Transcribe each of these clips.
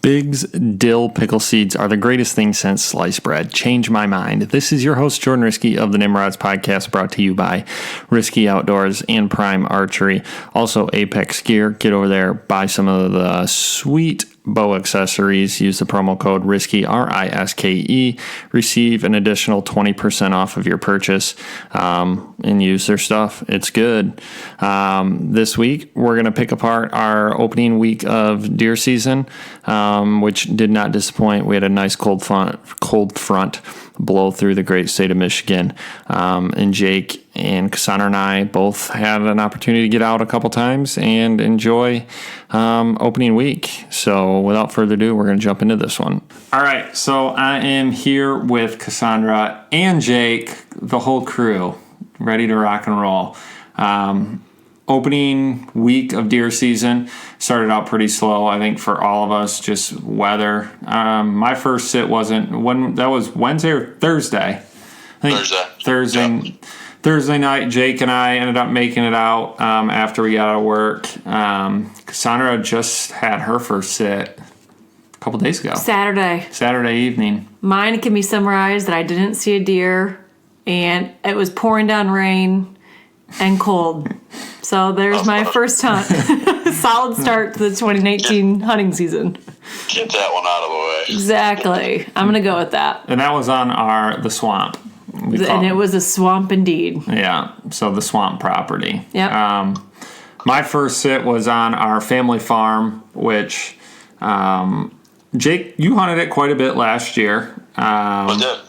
Big's dill pickle seeds are the greatest thing since sliced bread. Change my mind. This is your host, Jordan Risky of the Nimrods podcast, brought to you by Risky Outdoors and Prime Archery. Also, Apex Gear. Get over there, buy some of the sweet bow accessories. Use the promo code RISKE, RISKE. Receive an additional 20% off of your purchase and use their stuff. It's good. This week, we're going to pick apart our opening week of deer season, which did not disappoint. We had a nice cold front blow through the great state of Michigan. And Jake and Cassandra and I both had an opportunity to get out a couple times and enjoy opening week. So without further ado, we're going to jump into this one. All right, so I am here with Cassandra and Jake, the whole crew, ready to rock and roll. Opening week of deer season started out pretty slow, I think, for all of us, just weather. My first sit that was Wednesday or Thursday? I think Thursday night, Jake and I ended up making it out after we got out of work. Cassandra just had her first sit a couple days ago. Saturday evening. Mine can be summarized that I didn't see a deer, and it was pouring down rain and cold. So there's my first hunt. Solid start to the 2019 hunting season. Get that one out of the way. Exactly. I'm going to go with that. And that was on the swamp. And it was a swamp indeed. Yeah, so the swamp property. Yep. My first sit was on our family farm, which, Jake, you hunted it quite a bit last year. I did.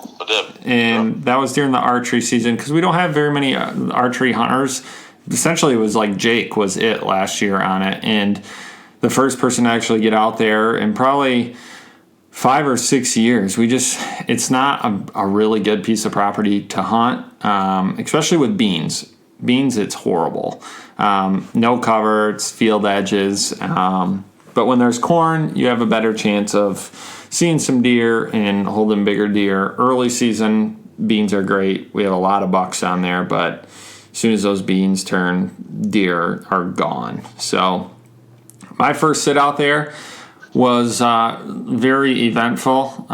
And that was during the archery season, because we don't have very many archery hunters. Essentially, it was like Jake was it last year on it. And the first person to actually get out there in probably 5 or 6 years. It's not a really good piece of property to hunt, especially with beans. Beans, it's horrible. No cover, it's field edges. But when there's corn, you have a better chance of seeing some deer and holding bigger deer. Early season, beans are great. We have a lot of bucks on there, but as soon as those beans turn, deer are gone. So my first sit out there was very eventful.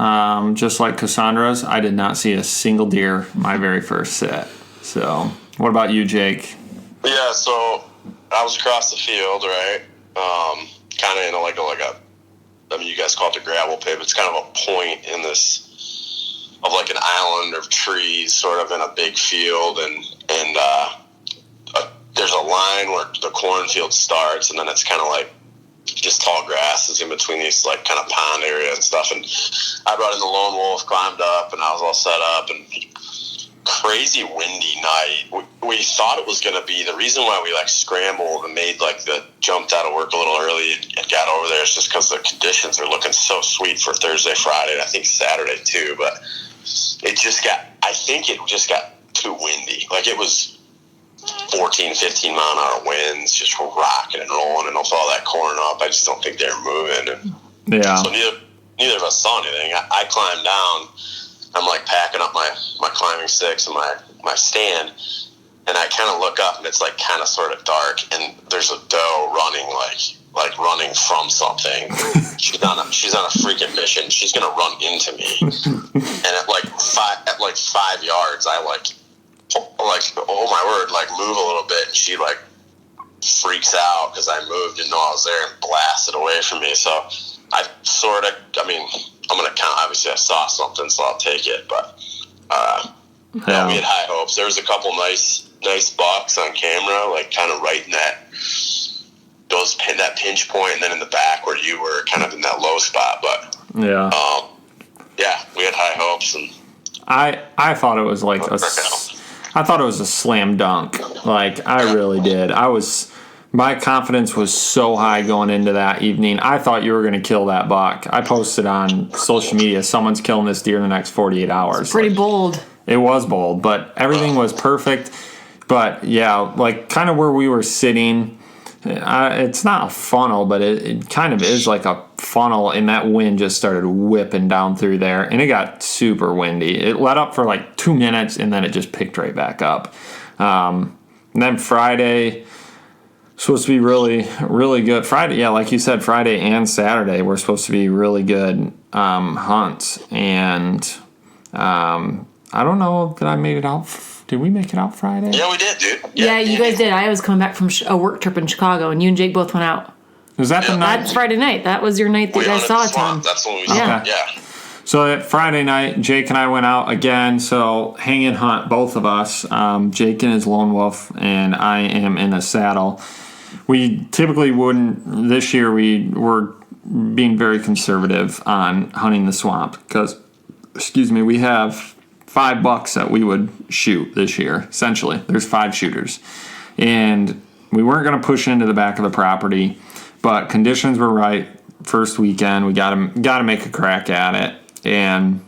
Just like Cassandra's, I did not see a single deer my very first sit. So what about you, Jake? Yeah, so I was across the field, right? Kind of in you guys call it the gravel pit, but it's kind of a point in this, of like an island of trees sort of in a big field, and there's a line where the cornfield starts, and then it's kind of like just tall grasses in between these like kind of pond area and stuff. And I brought in the lone wolf, climbed up, and I was all set up, and crazy windy night. We thought it was going to be, the reason why we like scrambled and made like jumped out of work a little early and got over there is just because the conditions are looking so sweet for Thursday, Friday, and I think Saturday too. But it just got too windy. Like it was 14, 15 mile an hour winds, just rocking and rolling, and with all that corn up, I just don't think they're moving. And yeah. So neither of us saw anything. I climbed down. I'm like packing up my climbing sticks and my stand, and I kind of look up, and it's like kind of sort of dark, and there's a doe running like running from something. She's on a freaking mission. She's gonna run into me, and at like 5 yards, I like oh my word, like move a little bit, and she like freaks out because I moved, didn't know I was there, and blasted away from me. So I'm going to count. Obviously, I saw something, so I'll take it. But we had high hopes. There was a couple nice bucks on camera, like kind of right in that pinch point, and then in the back where you were, kind of in that low spot. But we had high hopes, and I thought it was like I thought it was a slam dunk. Like I really did. My confidence was so high going into that evening. I thought you were going to kill that buck. I posted on social media, someone's killing this deer in the next 48 hours. It's pretty bold. It was bold, but everything was perfect. But yeah, like kind of where we were sitting, it's not a funnel, but it kind of is like a funnel, and that wind just started whipping down through there, and it got super windy. It let up for like 2 minutes, and then it just picked right back up. And then Friday Supposed to be really, really good. Friday, yeah, like you said, Friday and Saturday were supposed to be really good hunts. And I don't know that I made it out. Did we make it out Friday? Yeah, we did, dude. Yeah, you guys did. I was coming back from a work trip in Chicago, and you and Jake both went out. Was that the night? That's Friday night. That was your night that you guys saw a ton. That's when we Yeah. Yeah. So that Friday night, Jake and I went out again. So hang and hunt, both of us. Jake in his lone wolf, and I am in a saddle. We typically wouldn't. This year we were being very conservative on hunting the swamp because, we have 5 bucks that we would shoot this year. Essentially, there's 5 shooters, and we weren't going to push into the back of the property, but conditions were right. First weekend, we got to make a crack at it, and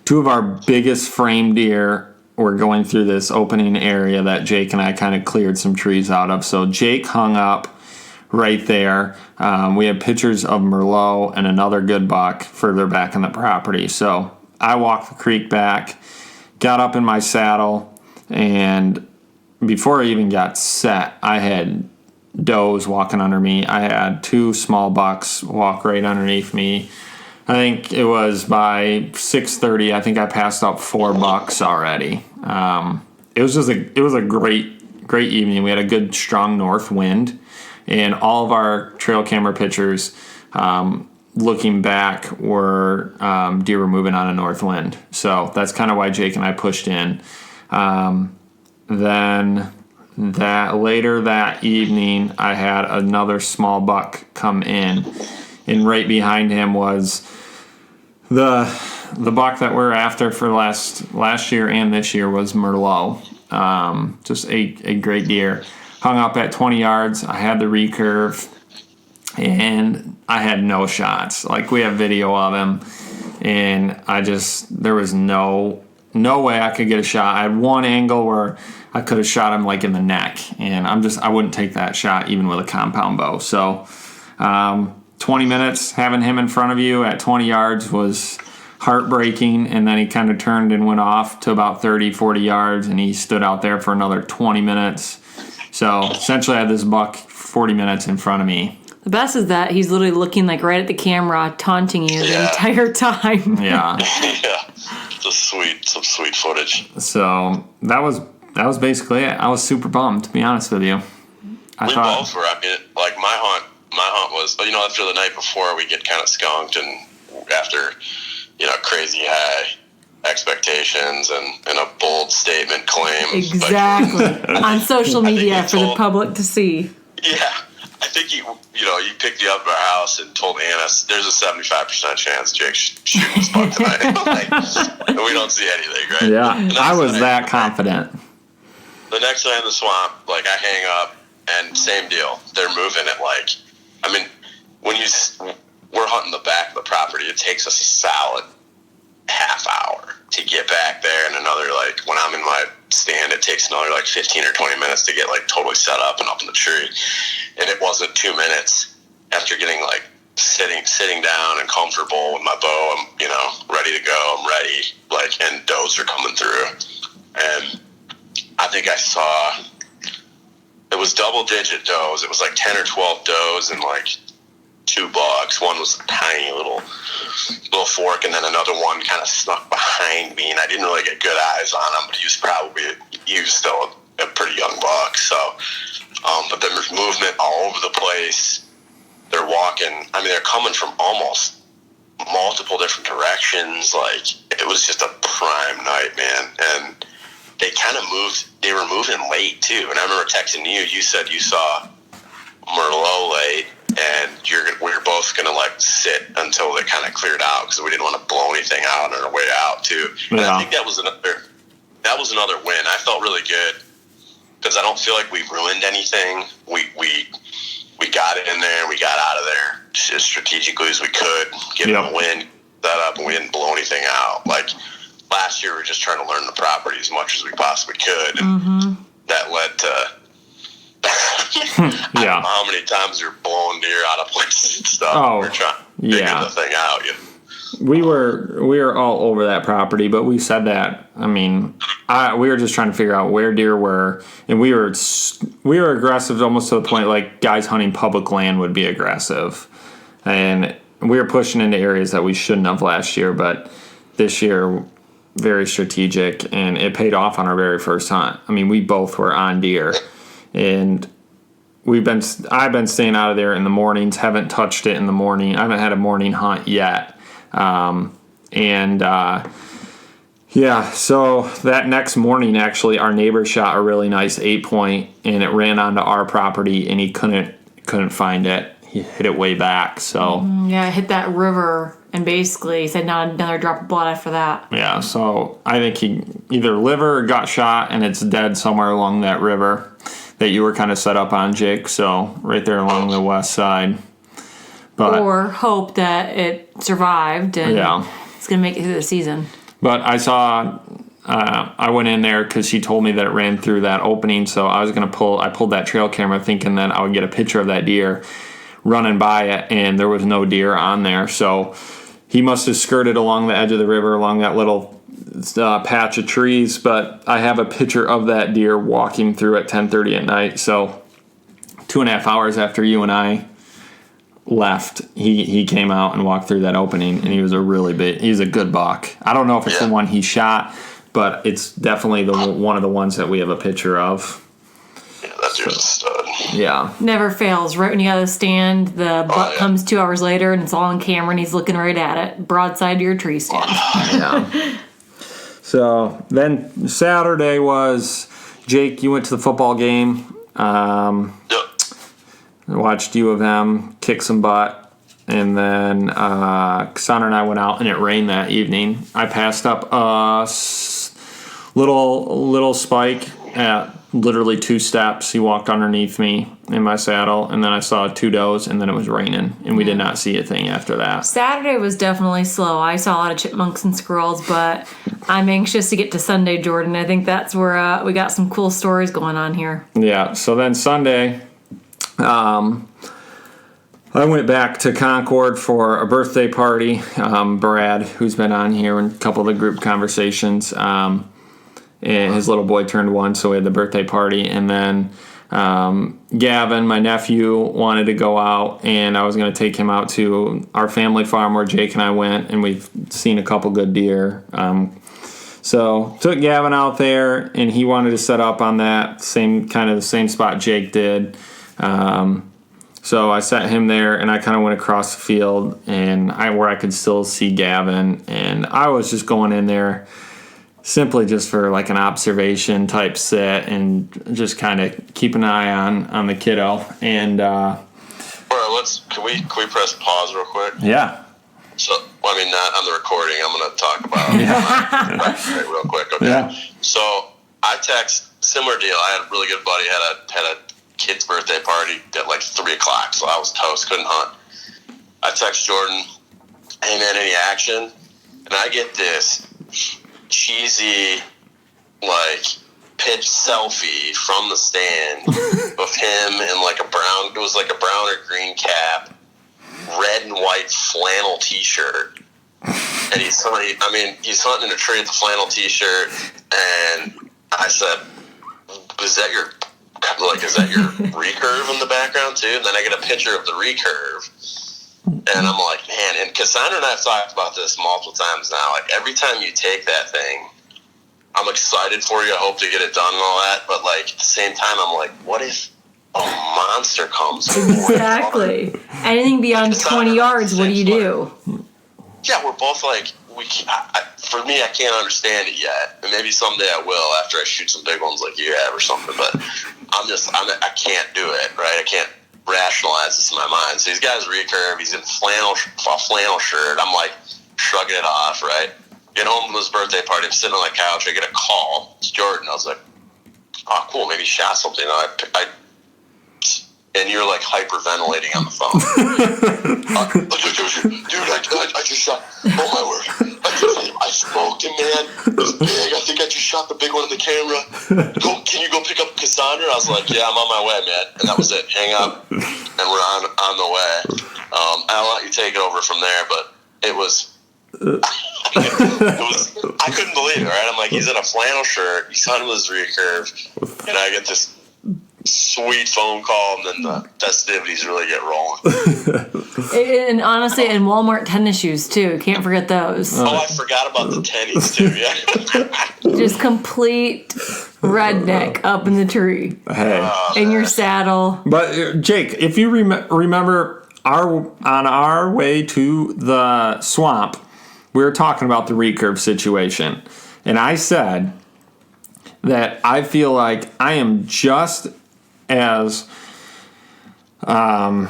2 of our biggest frame deer were going through this opening area that Jake and I kind of cleared some trees out of. So Jake hung up right there. We have pictures of Merlot and another good buck further back in the property. So I walked the creek back, got up in my saddle, and before I even got set, I had does walking under me. I had 2 small bucks walk right underneath me. I think it was by 6:30. I think I passed up 4 bucks already. It was a great evening. We had a good strong north wind, and all of our trail camera pictures, looking back, were deer were moving on a north wind. So that's kind of why Jake and I pushed in. Then later that evening, I had another small buck come in, and right behind him was the buck that we're after for last year and this year was Merlot. Just a great deer. Hung up at 20 yards. I had the recurve, and I had no shots. Like, we have video of him, and there was no way I could get a shot. I had one angle where I could have shot him like in the neck, and I wouldn't take that shot even with a compound bow. So 20 minutes having him in front of you at 20 yards was heartbreaking, and then he kind of turned and went off to about 30, 40 yards, and he stood out there for another 20 minutes. So essentially I had this buck 40 minutes in front of me. The best is that he's literally looking like right at the camera, taunting you the entire time. Yeah. Yeah. Some sweet footage. So that was basically it. I was super bummed, to be honest with you. We both were. I mean, like my hunt was, after the night before, we get kind of skunked, and after, crazy high expectations and a bold statement claim. Exactly. On social media for the public to see. Yeah. I think you picked you up at our house and told Anna there's a 75% chance Jake's shooting this buck tonight. And we don't see anything, right? Yeah, I was that confident. The next night in the swamp, I hang up, and same deal. They're moving it when we're hunting the back of the property, it takes us a solid half hour to get back there, and another, when I'm in my stand, it takes another 15 or 20 minutes to get totally set up and up in the tree. And it wasn't 2 minutes after getting sitting down and comfortable with my bow. I'm ready to go. I'm ready, and does are coming through, and I think I saw it was double digit does. It was 10 or 12 does and 2 bucks. One was a tiny little fork, and then another one kind of snuck behind me, and I didn't really get good eyes on him, but he was still a pretty young buck. So, but then there's movement all over the place. They're walking. I mean, they're coming from almost multiple different directions. It was just a prime night, man. And they kind of moved. They were moving late too. And I remember texting you. You said you saw Merlot late, and we're both gonna sit until they kind of cleared out because we didn't want to blow anything out on our way out too. And I think that was another win. I felt really good because I don't feel like we ruined anything. We got it in there. We got out of there as strategically as we could, get them a win, set up, and we didn't blow anything out. Last year, we were just trying to learn the property as much as we possibly could, and that led to I don't know how many times you're blowing deer out of places and stuff. Oh, we're trying to figure the thing out. we were all over that property, but we said that. I mean, we were just trying to figure out where deer were, and we were aggressive almost to the point like guys hunting public land would be aggressive, and we were pushing into areas that we shouldn't have last year, but this year very strategic, and it paid off on our very first hunt. I mean, we both were on deer, and I've been staying out of there in the mornings, haven't touched it in the morning. I haven't had a morning hunt yet. So that next morning, actually, our neighbor shot a really nice 8-point, and it ran onto our property, and he couldn't find it. He hit it way back, so. Yeah, it hit that river, and basically he said not another drop of blood after that. Yeah, so I think he either liver or got shot, and it's dead somewhere along that river that you were kind of set up on, Jake, so right there along the west side. Or hope that it survived and it's going to make it through the season. But I went in there because she told me that it ran through that opening, so I pulled that trail camera thinking that I would get a picture of that deer running by it, and there was no deer on there. So he must have skirted along the edge of the river, along that little patch of trees, but I have a picture of that deer walking through at 10:30 at night. So 2.5 hours after you and I left, he came out and walked through that opening, and he was he's a good buck. I don't know if it's the one he shot, but it's definitely one of the ones that we have a picture of. Yeah, that deer's a stud. Yeah. Never fails. Right when you got to stand, the buck comes 2 hours later, and it's all on camera, and he's looking right at it, broadside to your tree stand. Yeah. So then Saturday was, Jake, you went to the football game. Yep. Watched U of M kick some butt. And then Cassandra and I went out, and it rained that evening. I passed up a little spike at literally 2 steps. He walked underneath me in my saddle, and then I saw 2 does, and then it was raining, and we did not see a thing after that. Saturday was definitely slow. I saw a lot of chipmunks and squirrels, but I'm anxious to get to Sunday, Jordan. I think that's where we got some cool stories going on here. Yeah, so then Sunday, I went back to Concord for a birthday party. Brad, who's been on here in a couple of the group conversations, and his little boy turned 1, so we had the birthday party. And then Gavin, my nephew, wanted to go out, and I was going to take him out to our family farm where Jake and I went, and we've seen a couple good deer. So took Gavin out there, and he wanted to set up on that same spot Jake did. So I set him there, and I kind of went across the field, and where I could still see Gavin, and I was just going in there simply just for like an observation type sit and just kind of keep an eye on the kiddo. And all right, can we press pause real quick? Yeah. So, not on the recording. I'm going to talk about real quick. Okay. Yeah. So I text, similar deal. I had a really good buddy, had a kid's birthday party at like 3:00, so I was toast, couldn't hunt. I text Jordan, hey man, any action? And I get this cheesy, like, pitch selfie from the stand of him in like it was like a brown or green cap, red and white flannel t-shirt. And he's hunting in a tree with the flannel t-shirt, and I said, is that your recurve in the background too? And then I get a picture of the recurve, and I'm like, man, and Cassandra and I have talked about this multiple times now, like every time you take that thing, I'm excited for you, I hope to get it done and all that, but like at the same time I'm like, what if a monster comes? Exactly. Anything beyond 20 yards, what do you do? Yeah, we're both like, for me, I can't understand it yet, and maybe someday I will after I shoot some big ones like you have or something. But I can't do it, right? I can't rationalize this in my mind. So he's got his recurve, he's in a flannel shirt. I'm like shrugging it off, right? Get home from his birthday party, I'm sitting on the couch, I get a call. It's Jordan. I was like, oh, cool, maybe he shot something. And you're like hyperventilating on the phone. Dude, I just shot. Oh my word! I smoked him, man. It was big. I think I just shot the big one in the camera. Can you go pick up Cassandra? I was like, yeah, I'm on my way, man. And that was it. Hang up, and we're on the way. I'll let you take it over from there. But it was I couldn't believe it, right? I'm like, he's in a flannel shirt, he's on his recurve, and I get this sweet phone call, and then the festivities really get rolling. And honestly, and Walmart tennis shoes too. Can't forget those. Oh, I forgot about the tennies too. Yeah. Just complete redneck up in the tree. Hey. In your saddle. But Jake, if you remember on our way to the swamp, we were talking about the recurve situation. And I said that I feel like I am just as I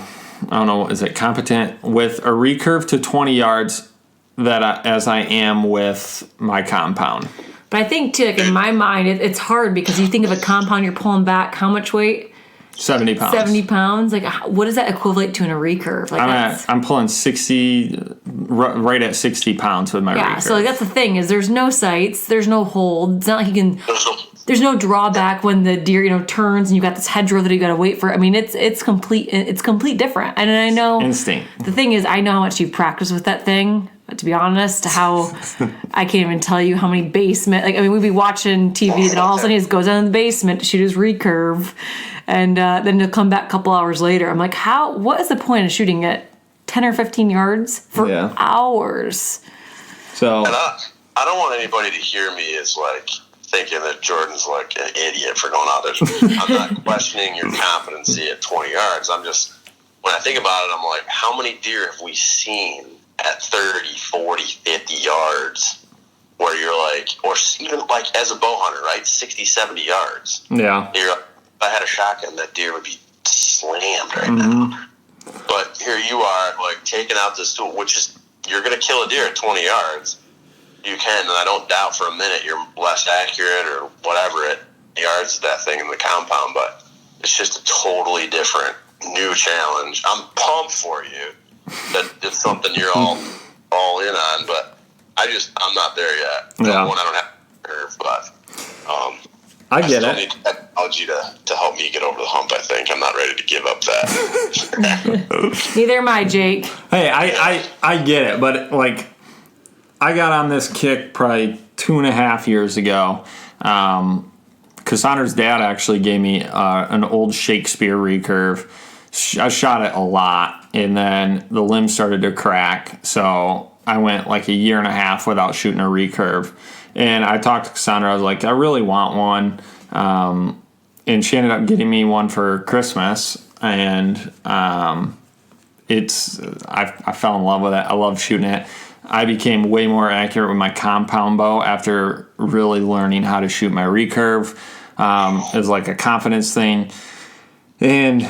don't know, is it competent with a recurve to 20 yards as I am with my compound. But I think too, like in my mind, it's hard because you think of a compound, you're pulling back how much weight? 70 pounds. 70 pounds. Like, what is that equivalent to in a recurve? Like I'm pulling 60, right at 60 pounds with my recurve. Yeah, so like that's the thing is there's no sights, there's no hold. It's not like you can. There's no drawback when the deer, turns and you got this hedgerow that you got to wait for. I mean, it's complete different. And I know instinct. The thing is, I know how much you practice with that thing. To be honest, how I can't even tell you how many basement. We'd be watching TV, then all of a sudden he just goes down in the basement to shoot his recurve, and then he'll come back a couple hours later. I'm like, what is the point of shooting it 10 or 15 yards for hours? So and I don't want anybody to hear me as like thinking that Jordan's like an idiot for going out there. I'm not questioning your competency at 20 yards. I'm just, when I think about it, I'm like, how many deer have we seen at 30, 40, 50 yards where you're like, or even like as a bow hunter, right? 60, 70 yards. Yeah. If I had a shotgun, that deer would be slammed right now. But here you are, like taking out this tool, which is, you're going to kill a deer at 20 yards. You can, and I don't doubt for a minute you're less accurate or whatever at yards of that thing in the compound, but it's just a totally different new challenge. I'm pumped for you that it's something you're all in on, but I'm not there yet. Yeah. One, I don't have a curve, but I get still it. need technology to help me get over the hump. I think I'm not ready to give up that. Neither am I, Jake. Hey, I get it, but like I got on this kick probably 2.5 years ago. Cassandra's dad actually gave me an old Shakespeare recurve. I shot it a lot, and then the limb started to crack, so I went like 1.5 years without shooting a recurve. And I talked to Cassandra. I was like, I really want one. And she ended up getting me one for Christmas, and I fell in love with it. I love shooting it. I became way more accurate with my compound bow after really learning how to shoot my recurve. It was like a confidence thing. And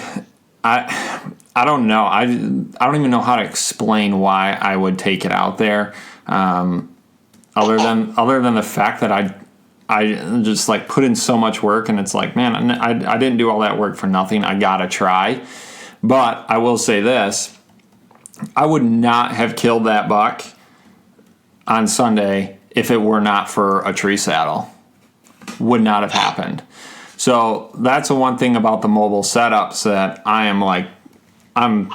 I don't know. I don't even know how to explain why I would take it out there. Other than the fact that I just like put in so much work, and it's like, man, I didn't do all that work for nothing. I gotta try. But I will say this: I would not have killed that buck on Sunday if it were not for a tree saddle. Would not have happened. So that's the one thing about the mobile setups that I am like, I'm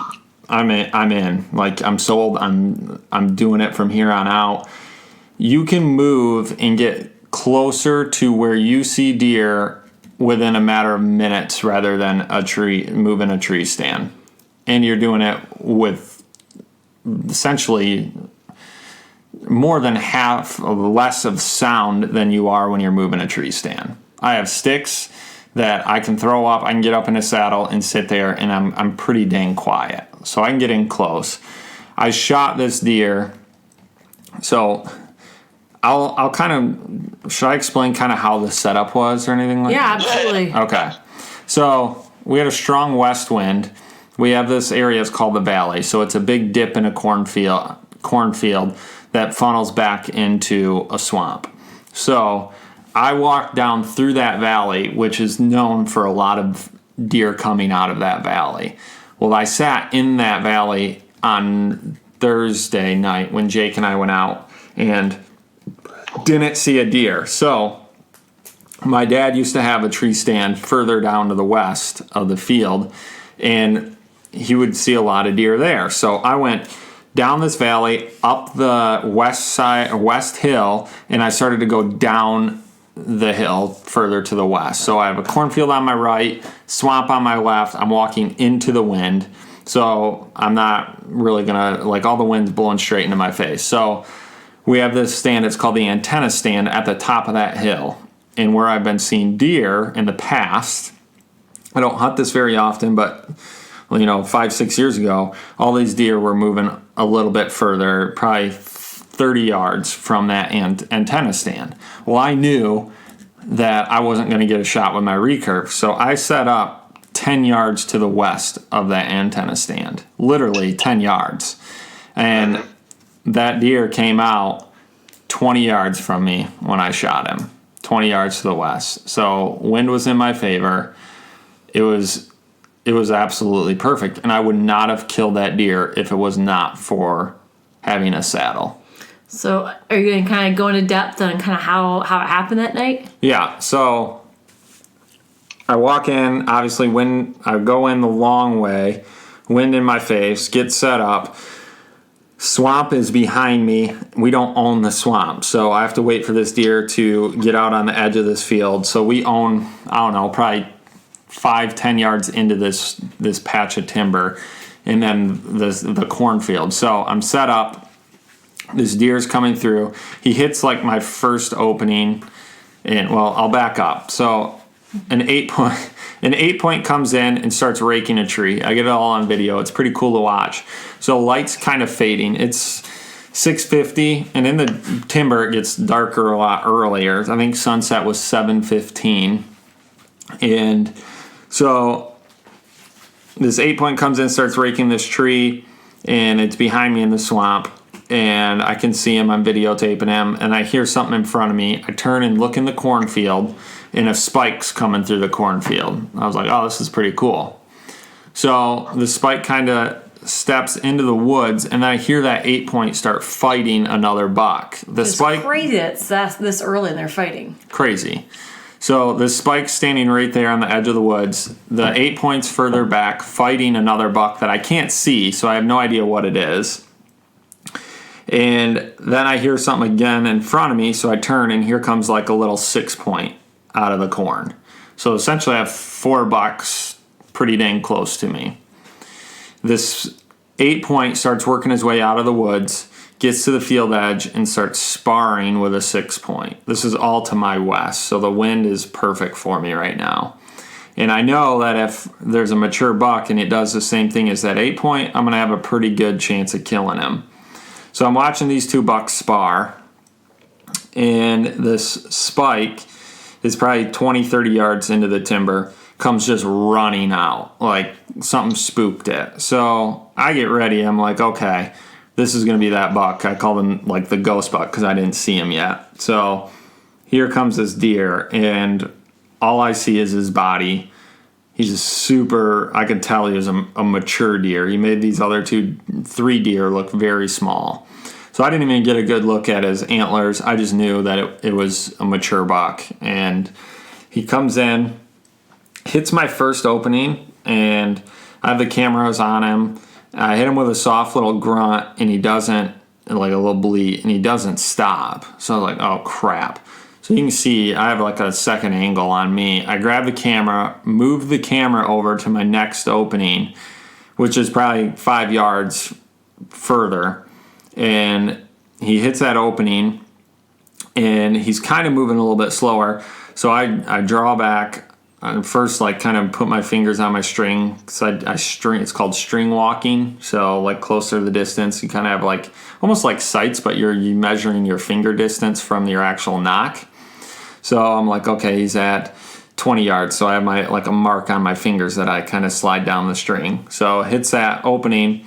in. Like, I'm sold. I'm doing it from here on out. You can move and get closer to where you see deer within a matter of minutes rather than moving a tree stand. And you're doing it with essentially more than half less of sound than you are when you're moving a tree stand. I have sticks that I can throw up. I can get up in a saddle and sit there, and I'm pretty dang quiet. So I can get in close. I shot this deer. So I'll kind of, should I explain kind of how the setup was or anything like that? Yeah, absolutely. Okay. So we had a strong west wind. We have this area, it's called the valley. So it's a big dip in a cornfield that funnels back into a swamp. So I walked down through that valley, which is known for a lot of deer coming out of that valley. Well, I sat in that valley on Thursday night when Jake and I went out and didn't see a deer. So my dad used to have a tree stand further down to the west of the field, and he would see a lot of deer there. So I went down this valley, up the west hill, and I started to go down the hill further to the west. So I have a cornfield on my right, swamp on my left. I'm walking into the wind. So I'm not really going to, like, all the wind's blowing straight into my face. So we have this stand, it's called the antenna stand, at the top of that hill. And where I've been seeing deer in the past, I don't hunt this very often, but 5-6 years ago, all these deer were moving a little bit further, probably 30 yards from that antenna stand. Well, I knew that I wasn't going to get a shot with my recurve, so I set up 10 yards to the west of that antenna stand, literally 10 yards. And that deer came out 20 yards from me when I shot him, 20 yards to the west. So wind was in my favor. It was absolutely perfect, and I would not have killed that deer if it was not for having a saddle. So are you going to kind of go into depth on kind of how it happened that night? Yeah, so I walk in, obviously I go in the long way, wind in my face, get set up. Swamp is behind me. We don't own the swamp, so I have to wait for this deer to get out on the edge of this field. So we own, I don't know, probably 5-10 yards into this patch of timber, and then the cornfield. So I'm set up. This deer's coming through. He hits like my first opening, and I'll back up. So an 8-point comes in and starts raking a tree. I get it all on video. It's pretty cool to watch. So light's kind of fading. It's 6:50, and in the timber it gets darker a lot earlier. I think sunset was 7:15, and so this 8-point comes in, starts raking this tree, and it's behind me in the swamp, and I can see him. I'm videotaping him, and I hear something in front of me. I turn and look in the cornfield, and a spike's coming through the cornfield. I was like, oh, this is pretty cool. So the spike kind of steps into the woods, and then I hear that 8-point start fighting another buck. It's crazy that's this early and they're fighting. Crazy. So the spike's standing right there on the edge of the woods. The 8-point's further back, fighting another buck that I can't see, so I have no idea what it is. And then I hear something again in front of me, so I turn, and here comes like a little 6-point out of the corn. So essentially I have 4 bucks pretty dang close to me. This 8-point starts working his way out of the woods, gets to the field edge, and starts sparring with a 6-point. This is all to my west, so the wind is perfect for me right now. And I know that if there's a mature buck and it does the same thing as that 8-point, I'm going to have a pretty good chance of killing him. So I'm watching these 2 bucks spar, and this spike is probably 20-30 yards into the timber, comes just running out, like something spooked it. So I get ready. I'm like, okay, this is going to be that buck. I called him like the ghost buck because I didn't see him yet. So here comes this deer, and all I see is his body. He's I could tell he was a mature deer. He made these other 3 deer look very small. So I didn't even get a good look at his antlers. I just knew that it was a mature buck. And he comes in, hits my first opening, and I have the cameras on him. I hit him with a soft little grunt, and he doesn't, like a little bleat, and he doesn't stop. So I was like, oh, crap. So you can see I have like a second angle on me. I grab the camera, move the camera over to my next opening, which is probably 5 yards further. And he hits that opening, and he's kind of moving a little bit slower. So I draw back. First, like, kind of put my fingers on my string. So I string. It's called string walking. So, like, closer to the distance, you kind of have like almost like sights, but you're measuring your finger distance from your actual knock. So I'm like, okay, he's at 20 yards. So I have my like a mark on my fingers that I kind of slide down the string. So hits that opening.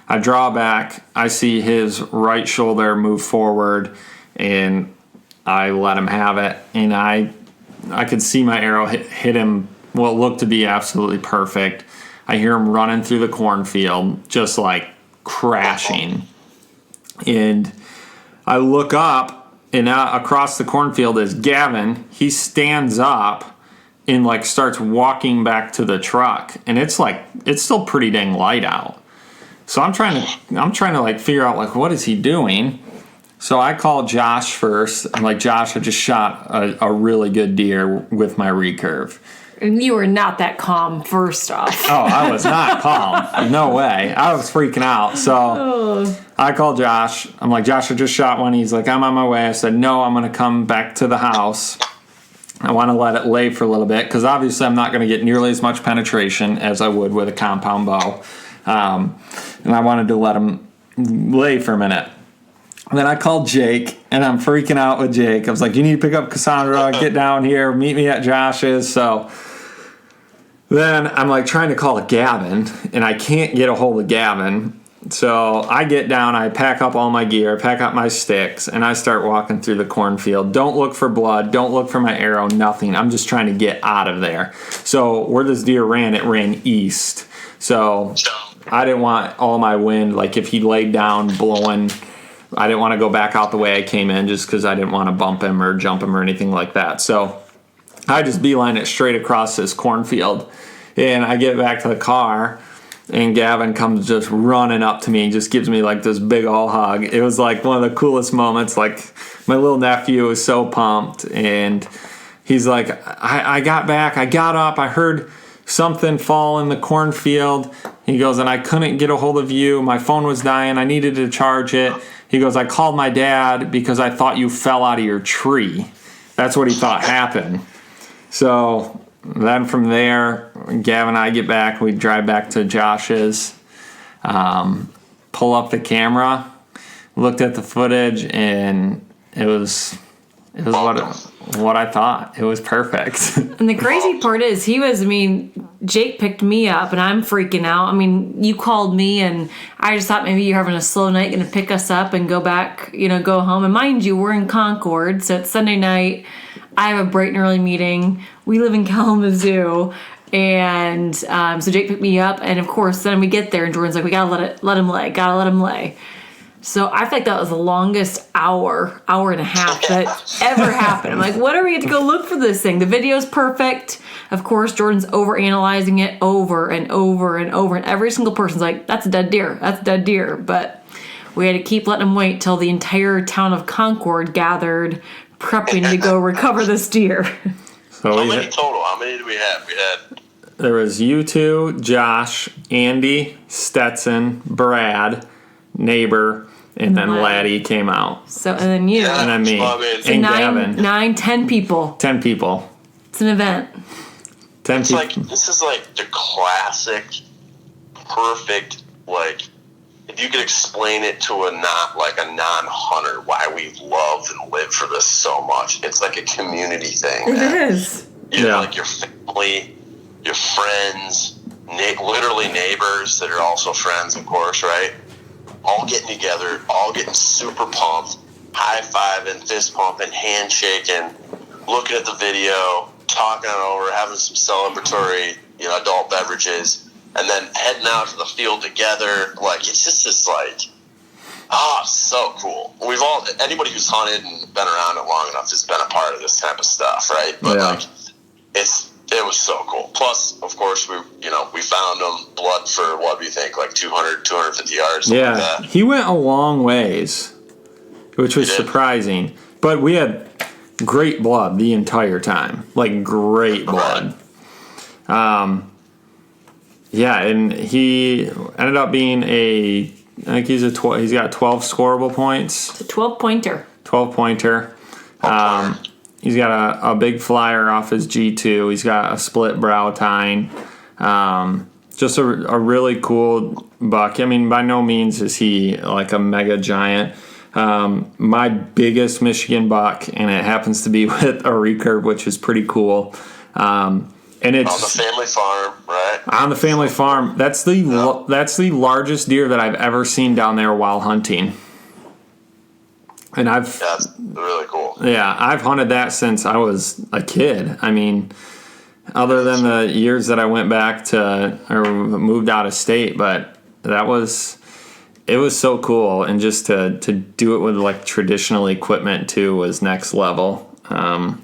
I draw back. I see his right shoulder move forward, and I let him have it. And I could see my arrow hit him what looked to be absolutely perfect. I hear him running through the cornfield, just like crashing. And I look up, and across the cornfield is Gavin. He stands up and like starts walking back to the truck. And it's still pretty dang light out. So I'm trying to like figure out like what is he doing. So I called Josh first. I'm like, Josh, I just shot a really good deer with my recurve. And you were not that calm, first off. Oh, I was not calm. No way. I was freaking out. So I called Josh. I'm like, Josh, I just shot one. He's like, I'm on my way. I said, no, I'm going to come back to the house. I want to let it lay for a little bit because obviously I'm not going to get nearly as much penetration as I would with a compound bow. And I wanted to let him lay for a minute. And then I called Jake, and I'm freaking out with Jake. I was like, you need to pick up Cassandra, get down here, meet me at Josh's. So then I'm like trying to call Gavin, and I can't get a hold of Gavin. So I get down, I pack up all my gear, pack up my sticks, and I start walking through the cornfield. Don't look for blood, don't look for my arrow, nothing. I'm just trying to get out of there. So where this deer ran, it ran east. So I didn't want all my wind, like if he laid down blowing, I didn't want to go back out the way I came in just because I didn't want to bump him or jump him or anything like that. So I just beeline it straight across this cornfield. And I get back to the car, and Gavin comes just running up to me and just gives me like this big ol' hug. It was like one of the coolest moments. Like my little nephew was so pumped, and he's like, I got back, I got up, I heard something fall in the cornfield. He goes, and I couldn't get a hold of you. My phone was dying. I needed to charge it. He goes, I called my dad because I thought you fell out of your tree. That's what he thought happened. So then from there, Gavin and I get back. We drive back to Josh's, pull up the camera, looked at the footage, and it was what I thought. It was perfect. And the crazy part is Jake picked me up and I'm freaking out. I mean, you called me and I just thought maybe you're having a slow night, going to pick us up and go back, go home. And mind you, we're in Concord, so it's Sunday night. I have a bright and early meeting. We live in Kalamazoo. And so Jake picked me up, and of course, then we get there and Jordan's like, we gotta let him lay. So I feel like that was the longest hour and a half that ever happened. I'm like, what are we going to go look for this thing? The video's perfect. Of course, Jordan's overanalyzing it over and over and over. And every single person's like, that's a dead deer. That's a dead deer. But we had to keep letting him wait till the entire town of Concord gathered, prepping to go recover this deer. So how many total? How many did we have? There was you two, Josh, Andy, Stetson, Brad, Neighbor, and then Laddie came out. So, and then you. And then me. So and Gavin. 10 people. 10 people. It's an event. 10 people. Like, this is like the classic, perfect, like, if you could explain it to a non-hunter, why we love and live for this so much. It's like a community thing. It is. Like your family, your friends, literally neighbors that are also friends, of course, right? All getting together, all getting super pumped, high-fiving, fist pumping, handshaking, looking at the video, talking it over, having some celebratory, adult beverages, and then heading out to the field together. Like, it's just this, so cool. Anybody who's hunted and been around it long enough has been a part of this type of stuff, right? But, it was so cool. Plus, of course, we found him blood for, what do you think, like 200, 250 yards? Yeah, like that. He went a long ways, which was surprising. But we had great blood the entire time. Like, great blood. And he ended up being I think he's got 12 scoreable points. It's a 12-pointer. 12-pointer. He's got a big flyer off his G2. He's got a split brow tine. Just a really cool buck. I mean, by no means is he like a mega giant. My biggest Michigan buck, and it happens to be with a recurve, which is pretty cool. And it's on the family farm, right? On the family farm. That's the largest deer that I've ever seen down there while hunting. And that's really cool. Yeah, I've hunted that since I was a kid. I mean, other than the years that I went back to or moved out of state, but it was so cool, and just to do it with like traditional equipment too was next level. I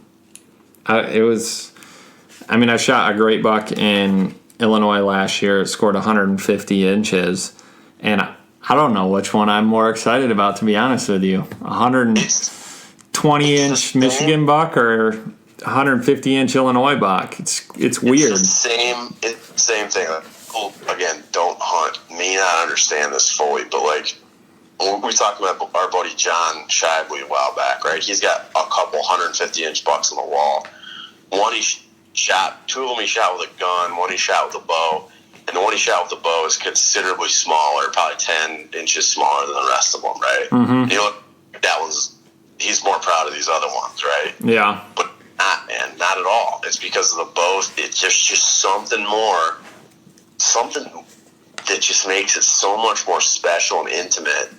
shot a great buck in Illinois last year. It scored 150 inches, And I don't know which one I'm more excited about, to be honest with you. 120-inch Michigan buck or 150-inch Illinois buck. It's weird. It's the same thing. Like, people, again, don't hunt. May not understand this fully, but like we talked about our buddy John Shibley a while back, right? He's got a couple 150-inch bucks on the wall. One he shot, two of them he shot with a gun, one he shot with a bow. And the one he shot with the bow is considerably smaller, probably 10 inches smaller than the rest of them, right? Mm-hmm. You know, he's more proud of these other ones, right? Yeah. But not, man, not at all. It's because of the bow. It's just something that just makes it so much more special and intimate.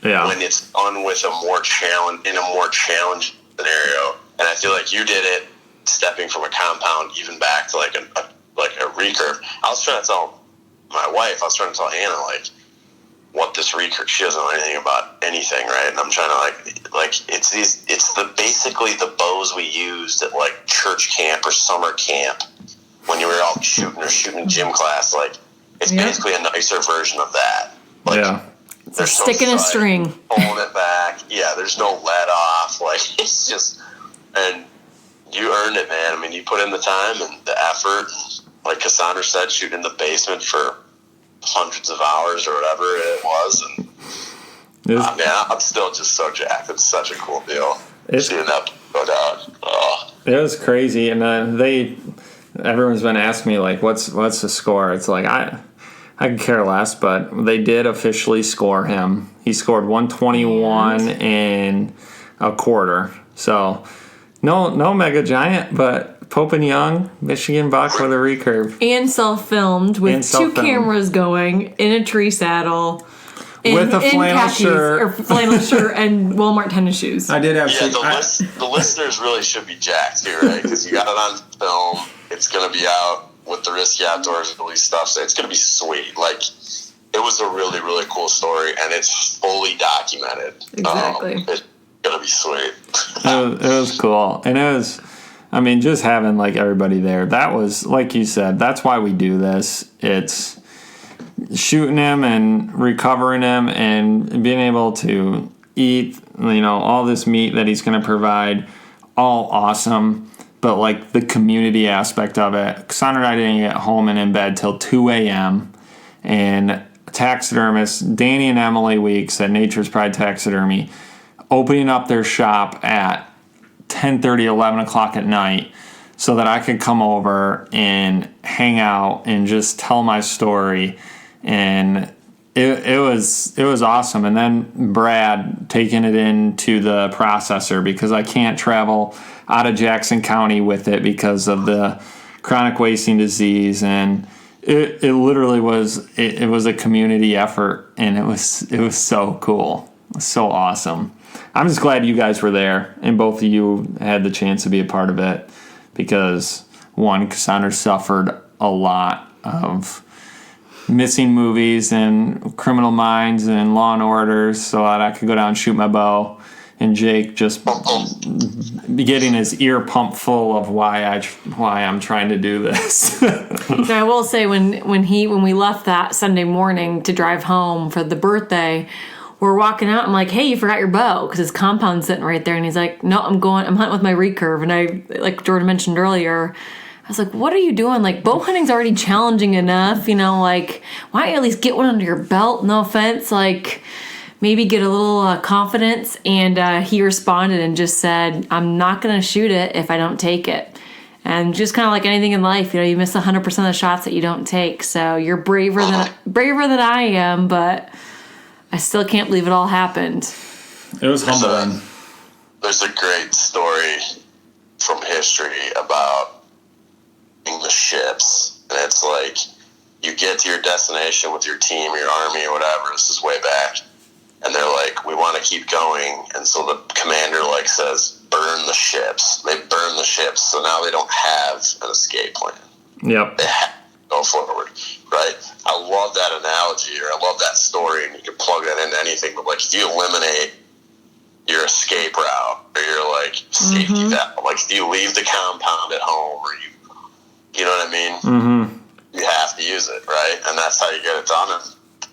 Yeah. When it's done with in a more challenging scenario. And I feel like you did it stepping from a compound even back to like a recurve. I was trying to tell my wife, Anna, like, what this recurve, she doesn't know anything about anything, right? And I'm trying to like it's basically the bows we used at like church camp or summer camp when you were all shooting gym class. Like, it's basically a nicer version of that. Like, yeah. There's sticking a string, pulling it back. Yeah, there's no let off. Like, it's just, and you earned it, man. I mean, you put in the time and the effort. Like Cassandra said, shooting in the basement for hundreds of hours or whatever it was. And I'm still just so jacked. It's such a cool deal. Seeing that go down. Oh. It was crazy. And everyone's been asking me, like, what's the score? It's like, I could care less, but they did officially score him. He scored 121 and a quarter. So no mega giant, but Pope and Young, Michigan buck with a recurve. And self-filmed with two cameras going in a tree saddle. With a flannel shirt. Or flannel shirt and Walmart tennis shoes. I did have the listeners really should be jacked here, right? Because you got it on film. It's going to be out with the Risky Outdoors release stuff. So it's going to be sweet. Like, it was a really, really cool story, and it's fully documented. Exactly. It's going to be sweet. It was cool. And it was... I mean, just having, like, everybody there, that was, like you said, that's why we do this. It's shooting him and recovering him and being able to eat, all this meat that he's going to provide, all awesome. But, like, the community aspect of it, Cassandra and I didn't get home and in bed till 2 a.m. And taxidermists, Danny and Emily Weeks at Nature's Pride Taxidermy, opening up their shop at 10:30, 11 o'clock at night so that I could come over and hang out and just tell my story. And it was awesome. And then Brad taking it into the processor because I can't travel out of Jackson County with it because of the chronic wasting disease. And it literally was a community effort, and it was so cool. It was so awesome. I'm just glad you guys were there and both of you had the chance to be a part of it because, one, Cassandra suffered a lot of missing movies and Criminal Minds and Law and Order so that I could go down and shoot my bow, and Jake just getting his ear pumped full of why I'm trying to do this. And I will say when we left that Sunday morning to drive home for the birthday, we're walking out. I'm like, hey, you forgot your bow, because his compound's sitting right there. And he's like, no, I'm hunting with my recurve. And I, like Jordan mentioned earlier, I was like, what are you doing? Like, bow hunting's already challenging enough, like, why don't you at least get one under your belt? No offense, like, maybe get a little confidence. And he responded and just said, I'm not going to shoot it if I don't take it. And just kind of like anything in life, you miss 100% of the shots that you don't take. So you're braver than I am, but I still can't believe it all happened. It was humbling. There's a great story from history about the ships. And it's like, you get to your destination with your team, your army, or whatever. This is way back. And they're like, we want to keep going. And so the commander, says, burn the ships. They burn the ships. So now they don't have an escape plan. Yep. They have to go forward, right? I love that analogy, or I love that story, and you can plug that into anything. But if you eliminate your escape route or your safety valve, if you leave the compound at home, or you know what I mean? Mm-hmm. You have to use it, right? And that's how you get it done. And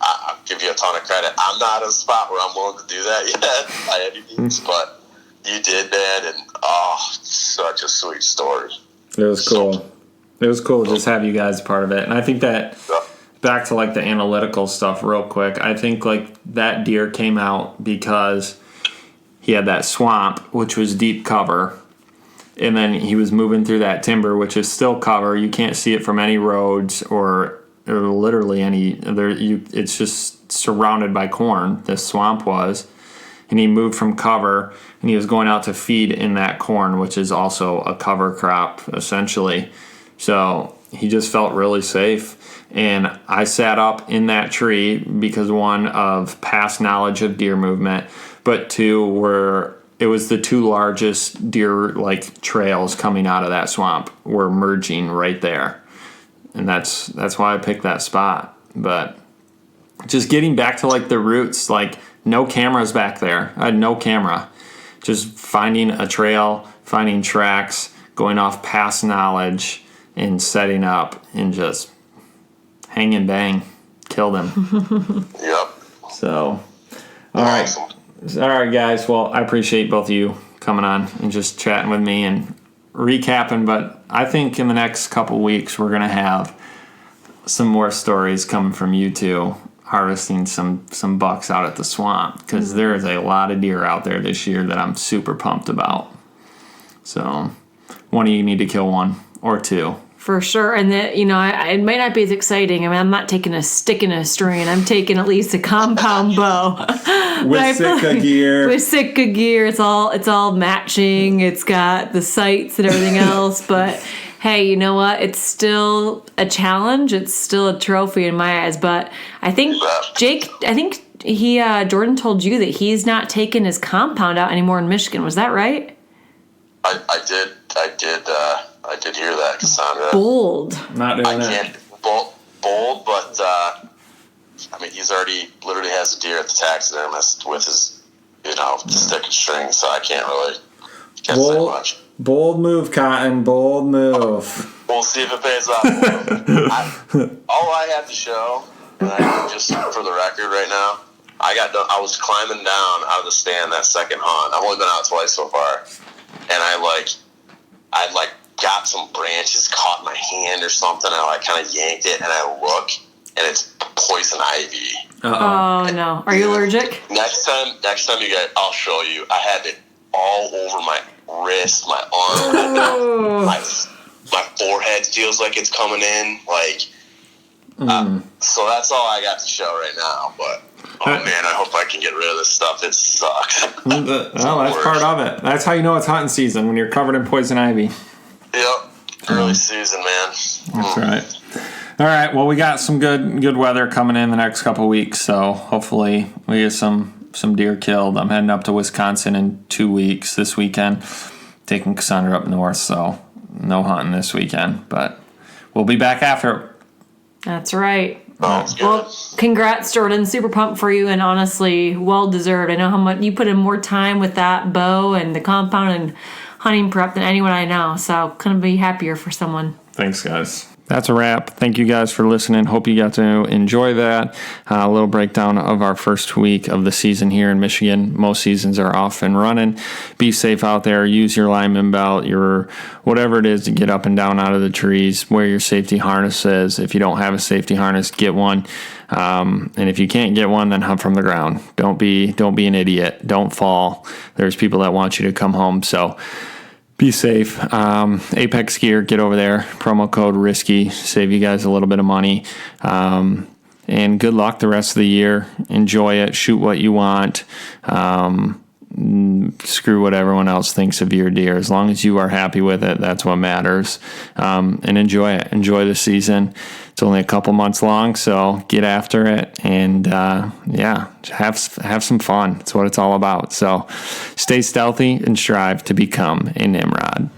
I'll give you a ton of credit. I'm not at a spot where I'm willing to do that yet by any means, but you did, man, and such a sweet story. It was cool. It was cool to just have you guys part of it. And I think that, back to like the analytical stuff real quick, I think like that deer came out because he had that swamp, which was deep cover, and then he was moving through that timber, which is still cover. You can't see it from any roads or literally any there. It's just surrounded by corn. This swamp was, and he moved from cover, and he was going out to feed in that corn, which is also a cover crop essentially. So he just felt really safe. And I sat up in that tree because, one, of past knowledge of deer movement, but two, it was the two largest deer like trails coming out of that swamp were merging right there. And that's why I picked that spot. But just getting back to like the roots, like no cameras back there. I had no camera. Just finding a trail, finding tracks, going off past knowledge, and setting up and just hang and bang, killed him. Yep. So, all right. Awesome. All right, guys. Well, I appreciate both of you coming on and just chatting with me and recapping. But I think in the next couple weeks, we're going to have some more stories coming from you two harvesting some bucks out at the swamp, because there is a lot of deer out there this year that I'm super pumped about. So one of you need to kill one or two. For sure. And that, it might not be as exciting. I mean, I'm not taking a stick and a string. I'm taking at least a compound bow. With Sitka gear. With Sitka gear. It's all matching. It's got the sights and everything else. But hey, you know what? It's still a challenge. It's still a trophy in my eyes. But I think Jordan told you that he's not taking his compound out anymore in Michigan. Was that right? I did hear that, Cassandra. Bold. Not doing that. Bold, but he's already literally has a deer at the taxidermist with his, stick and string, so I can't really say much. Bold move, Cotton. Bold move. We'll see if it pays off. All I have to show, and just for the record right now, I was climbing down out of the stand that second hunt. I've only been out twice so far, and I got some branches caught in my hand or something, and I kind of yanked it, and I look, and it's poison ivy. Uh-oh. Oh no! Are you allergic? Next time you guys, I'll show you. I had it all over my wrist, my arm, my forehead feels like it's coming in. So that's all I got to show right now. But man, I hope I can get rid of this stuff. It sucks. Well, that's part of it. That's how you know it's hunting season, when you're covered in poison ivy. Yep. Early season, man. That's right. All right. Well, we got some good weather coming in the next couple of weeks, so hopefully we get some deer killed. I'm heading up to Wisconsin in 2 weeks this weekend, taking Cassandra up north, so no hunting this weekend, but we'll be back after. That's right. Well, congrats, Jordan. Super pumped for you, and honestly, well deserved. I know how much you put in more time with that bow and the compound and hunting prep than anyone I know, so couldn't be happier for someone. Thanks, guys. That's a wrap. Thank you guys for listening. Hope you got to enjoy that. A little breakdown of our first week of the season here in Michigan. Most seasons are off and running. Be safe out there. Use your lineman belt, your whatever it is to get up and down out of the trees. Wear your safety harnesses. If you don't have a safety harness, get one. And if you can't get one, then hunt from the ground. Don't be an idiot. Don't fall. There's people that want you to come home. So be safe. Apex Gear, get over there. Promo code RISKY. Save you guys a little bit of money. And good luck the rest of the year. Enjoy it. Shoot what you want. Screw what everyone else thinks of your deer. As long as you are happy with it, that's what matters. And enjoy it. Enjoy the season. It's only a couple months long, so get after it and have some fun. It's what it's all about. So stay stealthy and strive to become a Nimrod.